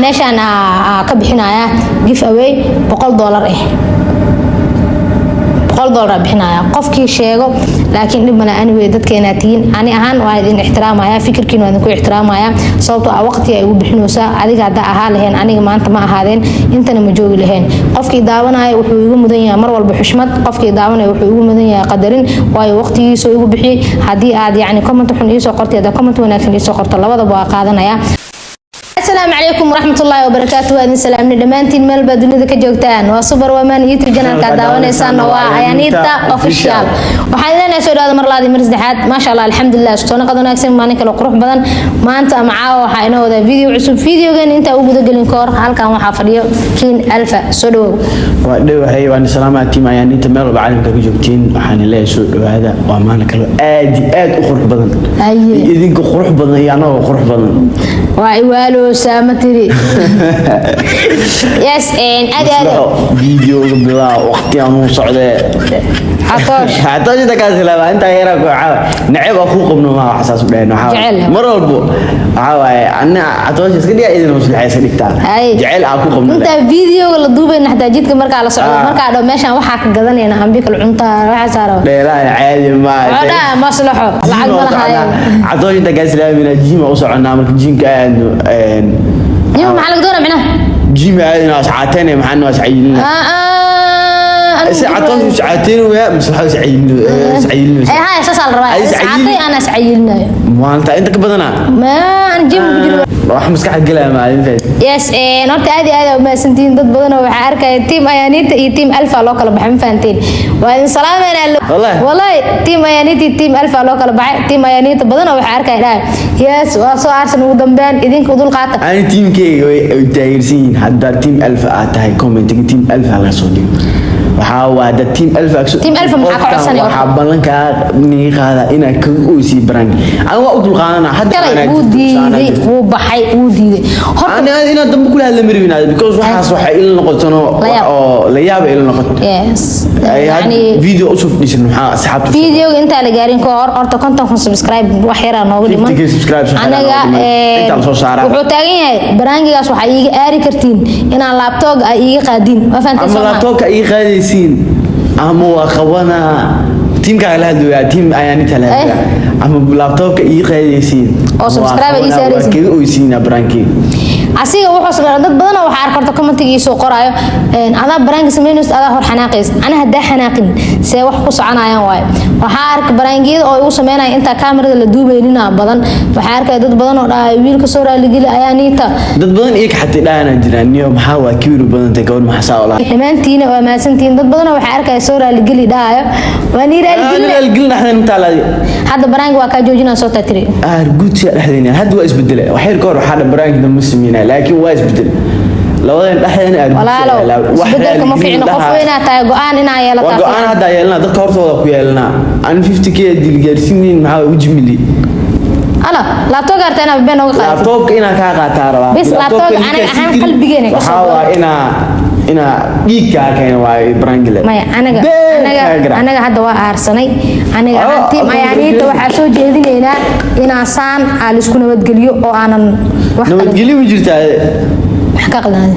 meeshaan ka bixinaya give away $100 $100 bixinaya qofkii sheego laakiin dib mana anyway dadkeena tiin ani ahaan waa idin ixtiraamaya fikirkiina waa idin ku ixtiraamaya sababtoo ah waqti ay ugu bixinaysaa adiga hadda ahaa laheen aniga maanta ma ahaadeen intana ma joogi laheen qofkii daawanaya wuxuu igu mudan yahay mar walba xushmad qofkii daawanaya wuxuu igu mudan yahay qadarin waayo waqtigiisa igu bixiyay hadii aad yani comment xun ii soo qortay ada comment wanaagsan ii soo qorto labadaba waa qaadanaya السلام عليكم ورحمة الله وبركاته وأهلا سلام دمانتين مال بدون ذكر جوكتان وصبر ومان يوتيوب جنال كداون إنسان وعيانيتا أوفيشال وحيدنا سؤال هذا مرة لازم مرزدحات ما شاء الله الحمد لله شتونا قدنا أكسب ما نكلو قروح بدن ما أنت معاه وحينا هذا فيديو عصب فيديو جن أنت أوجد قلنا كور هالك وحافظيه كين ألف سدو ودو هاي وأنا سلامات تيم عيانيتا مال بعلم كجوكتين وحنا لا سؤال هذا وما نكلو آدي قروح بدن إذن قروح بدن يعني قروح بدن وعيوالو سامتري يس ان ادي فيديو بلا وقت يا مو سعده حطاش دك اسلا انت يراك نعيب اخو قبنا ما حساس بدين مرولبو waxaa ana حطاش iska dhiga idin maslaxaysa dhigtaa jacayl aku qabna inta video la duubay naxda jidka marka la socdo marka dhow meeshan waxa ka gadanayna ambika cunta waxa saaro dheeraan caadi ma wada maslaxo lacag ma lahayn حطاش daka isla mina jiima u soconaa marka jiinka يوم على قدورة معنا جيم عادي ناس عاتين معنا ناس عيلنا عطوش ساعتين ويا مصلحة سعيلنا هاي أساس الرواية ساعتين أنا سعيلنا ما أنت كبدنا ما أنا جيم راح مسك حق لها ما ينفع يس نورت هذه ما سنتين ضد بدنا وحركة تيم أيانيت تيم ألف لوكال بحم فانتين وإن سلام والله تيم أيانيت تيم ألف لوكال تيم أيانيت بدنا وحركة لا يس وصو أرسل ودمبان إذن كودول قاطع أنا تيم كي دايرسين حدا تيم ألف أتاي كومنت تيم ألف على صودي وحاول تيم ألف أكسو تيم ألف معك عساني وحابن لك نيخاذا إنا كوسي برانك أنا وأقول قانا حتى أنا ودي وبحي ودي أنا دم كل هذا مرينا because وحاس وحي إلى نقطنا لياب إلى نقط yes يعني فيديو أشوف ليش إنه سحبت فيديو أنت اللي قارين كور أرتا كنت أخذ سبسكرايب وحيرا نقولي ما أنا وحتاجين برانجي أسوأ حقيقي أري كرتين إن اللابتوب أيجي قادين ما فهمت أما اللابتوب أيجي قادين أما وخوانا تيم كهلا دويا تيم أياني تلا أما اللابتوب أيجي قادين أو سبسكرايب أيجي سيريس كذا ويسينا برانجي asiga wuxuu sameeyay dad badan oo waxa arkarto commentiga soo qoraayo ada barang sameeynus ada hor xanaaqis ana hadaa xanaaqin see wax ku soconayaan waay waxa ark barangiyada oo uu sameeyay inta kaamirada la duubaynina badan waxa arkay dad badan oo dhaay wiilka soo raaligili ayaaniita dad badan iig xataa dhaana jiraan niyo maxaa waa kibiru badan tay goor maxaa wala dhamaantiina waa maasantiin dad badan oo waxa arkay soo raaligili dhaayo waa ni raaligili dhaxdan inta la hada barang waa ka joojina soo tatiri arguud si dhaxdina had waa isbedel waxa yar goor waxa barang muslimiina لكن وايد بدل لو أنا دحين بدل كم في عنا قفوينا تاجوان إنا يلا تاجوان هذا يلا ده كورس ولا كويلنا أنا 50 كي دي جالسين مع وجملي أنا لا توقعت أنا بين وقت لا توقع إنا كاغا بس لا توقع أنا أهم قلبي جيني وحاول إنا جيكا كان واي برانجلة ما أنا هذا وأرسني أنا عندي ما يعني تو حسوا جدينا إنا سان على سكون ودقليو أو أنا ودقليو وجرت حققنا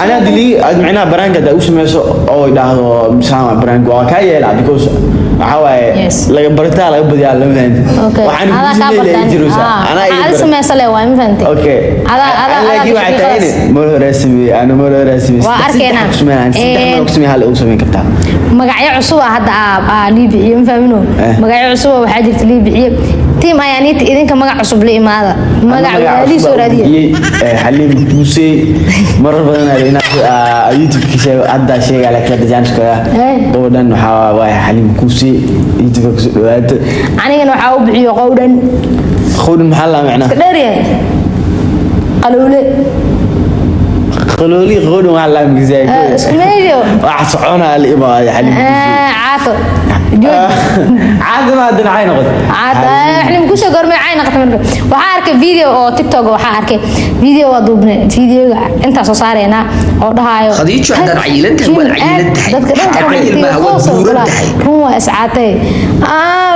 أنا دلي معنا برانج ده وش مسو أو ده مسامع برانج وكاي لا بيكوز حواي لا برتا لا بدي على مثلا وعن أنا اسمه سلوا وين فهمت هذا كي واحد تاني مره رسمي أنا مره رسمي وأركينا اسمي هلا اسمي كتاب مقاعي عصوة هذا ليبي فهمنو مقاعي عصوة وحاجة ليبي تيم أيانيت إذن كم مقاع عصب لي ماذا مقاع لي سورة دي حليم موسى مرة بدنا لنا يوتيوب كيسة عدا شيء على كذا جانس كذا قودا نحاول واي حليم كوسي يوتيوب كسوات أنا نحاول بعيو قودا خود محلا معنا كدري قالوا لي غنوا على مزاج اسمعيو وحصعونا على الإباء حليم عاطو عاد ما ادري عين قد عاد احنا مكوش غورمي عين قد marka waxa arkay video oo TikTok waxa arkay video wadubne video inta soo saareyna oo dhahayo khadiijo hadaan cayilantahay wal cayilantahay dadka cayil ma wad buurantahay ruwa iscaatay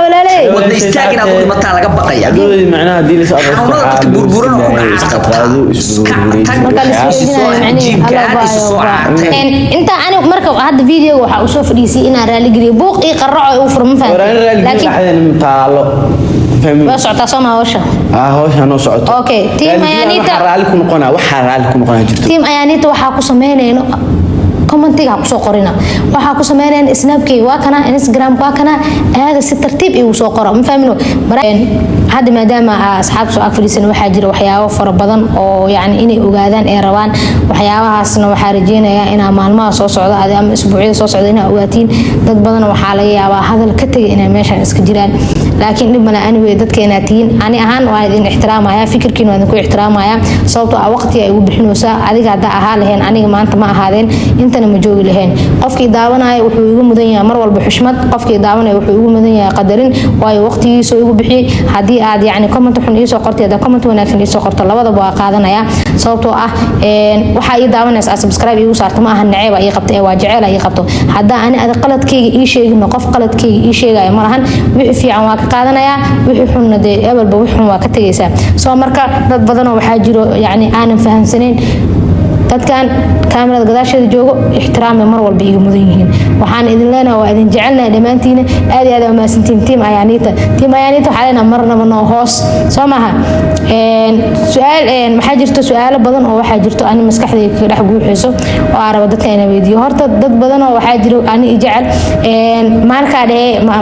walaalay wad istaagina ku dhimata laga baqaya doodii macnaha hadii la soo dadka burburan ku dhaca inta ani marka hadda video waxa uu soo fadhiisay in aan raali geliyo buuq ii qarraco uu furman fahmay laakiin taalo بس عطا سما وشة هوش أنا صعدت أوكي تيم أيانيتا رالكم قنا وحرالكم قنا جبت تيم أيانيتا وحاكو سمينا إنه كومنتيga ku soo qorina waxa ku sameeyeen snapkii waa kana instagram waa kana hada si tartiib ay u soo qoro ma fahmino hada maadaama asxaab soo agfariisan waxa jira waxyaabo fara badan oo yaani inay ogaadaan ay rabaan waxyaabahaasna waxa rajeenayaa in maalmaha soo socda ama isbuucyada soo socda inay ogaatiin dad badan waxa laga yaabaa hadal ka tagay inay meeshan iska jiraan laakiin dib mana anigoo dadkeena tiin ani ahaan waa idin ixtiraamaya fikirkiina waan ku ixtiraamaya sababtoo ah waqti ay ugu bixinaysaa adiga hadda ahaa laheen aniga maanta ma ahaadeen inta ma joogi lahayn qofkii daawanaya wuxuu igu mudan yahay mar walba xushmad qofkii daawanaya wuxuu igu mudan yahay qadarin waayo waqtigiisa igu bixiyay hadii aad yaani comment xun ii soo qortay comment wanaagsan ii soo qorto labadaba waa qaadanaya sababtoo ah waxa ii daawanaysa subscribe igu saarto ma aha naceeb ay qabto waa jecel ay qabto hadda ani aad qaladkayga ii sheegino qof qaladkayga ii sheegay ma lahan wixii fiican waa ka qaadanaya wixii xunna de ebalba wixii xun waa ka tagaysa soo marka dad badan oo waxa jiro yaani aanan fahamsaneyn dadkan kaamirada gadaasheeda joogo ixtiraam mar walba iga mudan yihiin waxaan idin leenahay waa idin jecelnahay dhamaantiina aad iyo aad u maasantiin team Ayanita waxa leena marnaba noo hoos soo maaha su'aal maxaa jirto su'aalo badan oo waxa jirto ani maskaxdayda ka dhex guuxayso oo aan rabo dadka inay weydiiyo horta dad badan oo waxa jiro ani jecel marka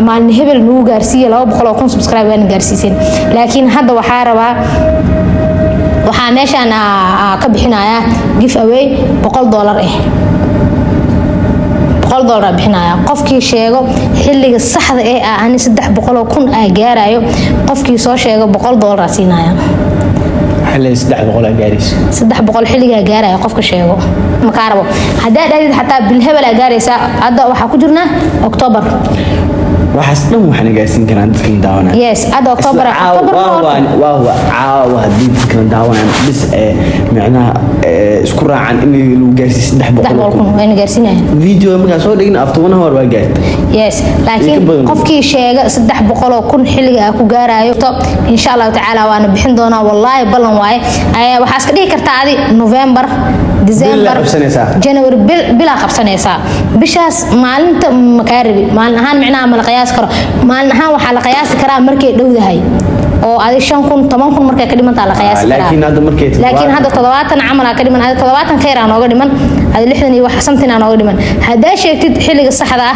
maalin hebel nuu gaarsiiyay 200,000 subscribe aan gaarsiiseen laakiin hadda waxa rabaa waxaa meeshan ka bixinaya give away $100 $100 bixinaya qofkii sheego xilliga saxda ee aan 300,000 gaarayo qofkii soo sheego $100 siinaya xilliga 300 gaarayso 300 xilliga gaarayo qofka sheego ma ka rabo hadaa dhadid xataa bil hebel gaaraysa hadda waxa ku jirnaa October waxaas dhan waxaan gaarsiin karaa dadka daawanaya yes ada October waa caawa hadii dadka daawanayaan bis macnaha isku raacan in lagu gaarsiiyo 300,000 waan gaarsiinaya video marka soo dhigna after 1 hour waa gaartay yes laakiin qofkii sheega 300,000 xilliga ku gaarayo insha Allah taala waana bixin doonaa wallahi ballan waaye waxa iska dhigi kartaa adi November December January bila qabsanaysa bishaas maalinta makaaribi maalin ahaan macnaha ma la qiyaas karo maalin ahaan waxa la qiyaas karaa markay dhowdahay oo adi 5,000 10,000 markay ka dhimantaa la qiyaas karaa laakiin hadda 70 camal ka dhiman adi 70 khayr aan ooga dhiman adi 60 iyo wax santin aan ooga dhiman hadaa sheegtid xilliga saxda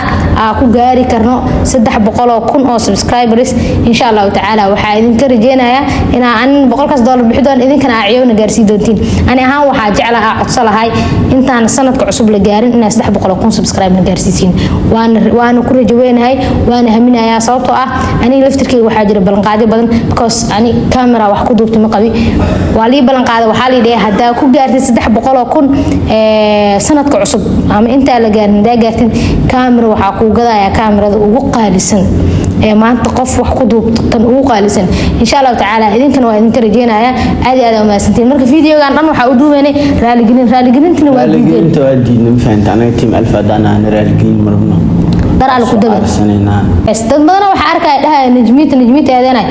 ah ku gaari karno 300,000 oo subscribers insha Allah taala waxa idin ka rajeenayaa in aan $100 bixi doon idinkana aaciyowna gaarsiin doontiin ani ahaan waxa jeclaa codsalahay intaan sanadka cusub la gaarin in 300,000 subscribe na gaarsiisin waana ku rajaweynahay waana haminayaa sababtoo ah ani laftirkeyga waxa jira ballanqaadi badan because ani camera wax ku duubtay ma qabi waa li ballanqaada waxa la yidhaahdaa hadaa ku gaartid 300,000 sanadka cusub ama inta la gaarin hadaa gaartid camera waxa ku gadaya camerada ugu qaalisan maanta qof wax ku duubto tan ugu qaalisan insha Allah taala idinkana waa idin ka rajeenayaa aad iyo aad u maasantiin marka videogan dhan waxa uu duubanay raaligelintina waa diidin faanta anaga team alfa dana raaligelin marno dar al ku daga dad badan waxa arkay dhahay najmiita aadana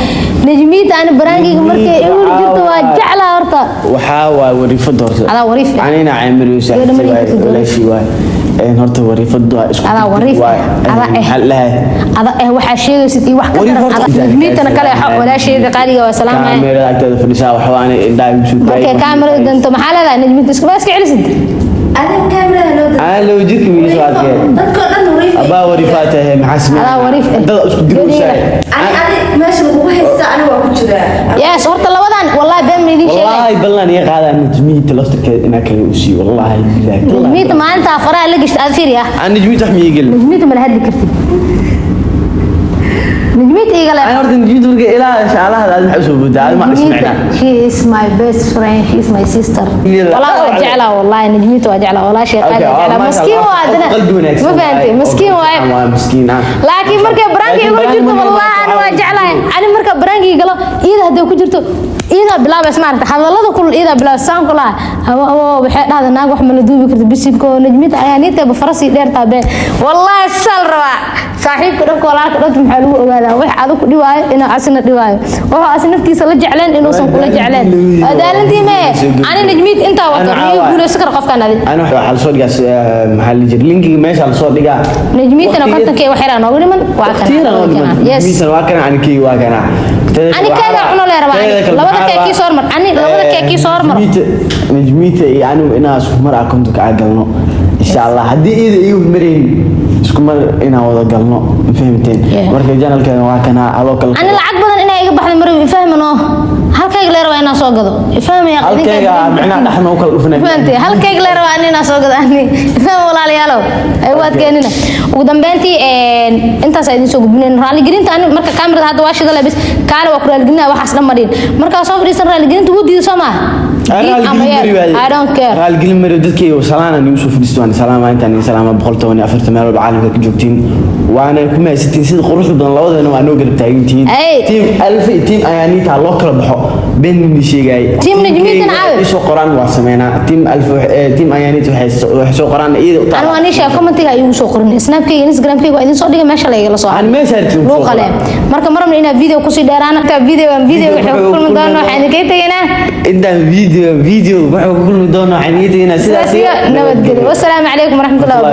najmiita aan baraangiga markay ay ugu jirto waa jecla horta waxa waa wariifad horta ada wariif anina caamiriyo wala shi waay horta wariifadu isku ada wariif ada waxa sheegaysid wax ka daran najmiitana kale walaasheeda qaaliga waa salaamay kaamira agteeda fadhisaa waxa aan indhaha isu taagay markay kaamira danto maxaa leedahay najmiita isku baaska celisid أنا لو جيت من يسوع أبا وريفاته محاسمة ده أسكت دروسة أنا ماشي بقول أنا وأقول يا صورت الله بدن والله بين ميدين شيء والله بالله إني قاعد نجميت لفتك إنك كيوسي والله نجميت ما أنت فرع لقيت أثير يا أنا نجميت أحمي يقل نجميت من هذا كرتي najmid iga le أنا أردت نجيب تقول إلى شعلها هذا حسب بده ما اسمعنا she is my best friend she is my sister يلا. والله وجعلها والله نجميت وجعلها والله شيء قال جعلها مسكين وادنا ما فهمتي مسكين واي مسكين laakiin markay branki ugu jirto wallahi aan waa jeclahay ani marka branki galo iyada haday ku jirto iyada bilaabay ismaarta hadalada kulul iyada bilaabay saan kula waxay dhahdaa naag wax ma la duubi karto bisinko najmid ayaa niitay farasi dheer taabe wallahi sal raba saaxiibka dhanka walaalka dhanka maxaa lagu ogaadaa wax aad ku dhiwaayo ina asna dhiwaayo waxa asna naftiisa la jecleen inuu san kula jecleen adaalantii ma ani najmid inta wato iyo guulaysan kar qofkan adi أنا على صوت جالس محل جر لينكي ماشي على صوت دقة najmidna kontankay wax yaraan ugu dhiman waa kana كثير أنا yes ميسن واكنا عن كي واكنا ani kaga cuno leer baa labada keeki soo mar ani labada keeki soo mar نجميت يعني أنا سكمر أكون تكعجلنا إن شاء الله هدي إذا يوم مرين سكمر إنا وضع قلنا فهمتين مركز جانل كذا واكنا على كل أنا lacag badan inay iga baxdo mar fahmano halkayga leer waa inaan soo gado fahmo ya halkayga macna dhaxna u kala dhufnay fahmtay halkayga leer waa inaan soo gado ani fahmo walaalayaal ay waad keenina ugu dambeyntii intaas ay idin soo gudbineen raali gelinta ani marka kaamirada hadda waa shida labis kaale waa ku raali gelinaa waxaas dhan marin marka soo fadhiisan raali gelinta wuu diido Soomaa I don't care raali gelin maro dadkii oo salaana nigu soo fadhiistaan salaama intaan salaama 140 meel caalamka ka joogtiin waana ku maasitiin sida qurux badan labadana waa noo garab taagantiin team alf team ayaanita loo kala baxo been mi sheegay team najmitan caawi soo qoraan waa sameeyna team alf team ayaanita waxay soo qoraan iyada anu anisha commentiga ayuu soo qorin snapkayga instagramkayga waa idin soo dhigay meesha la igala soo aan meeshartiin loo qaleen marka marna ina video ku sii dheeraana ta video waxa ku kulmi doona waxaan idin tageynaa inta video waxa ku kulmi doona waxaan idin tageynaa sidaas nabadgelyo wassalaamu calaykum waraxmatullaahi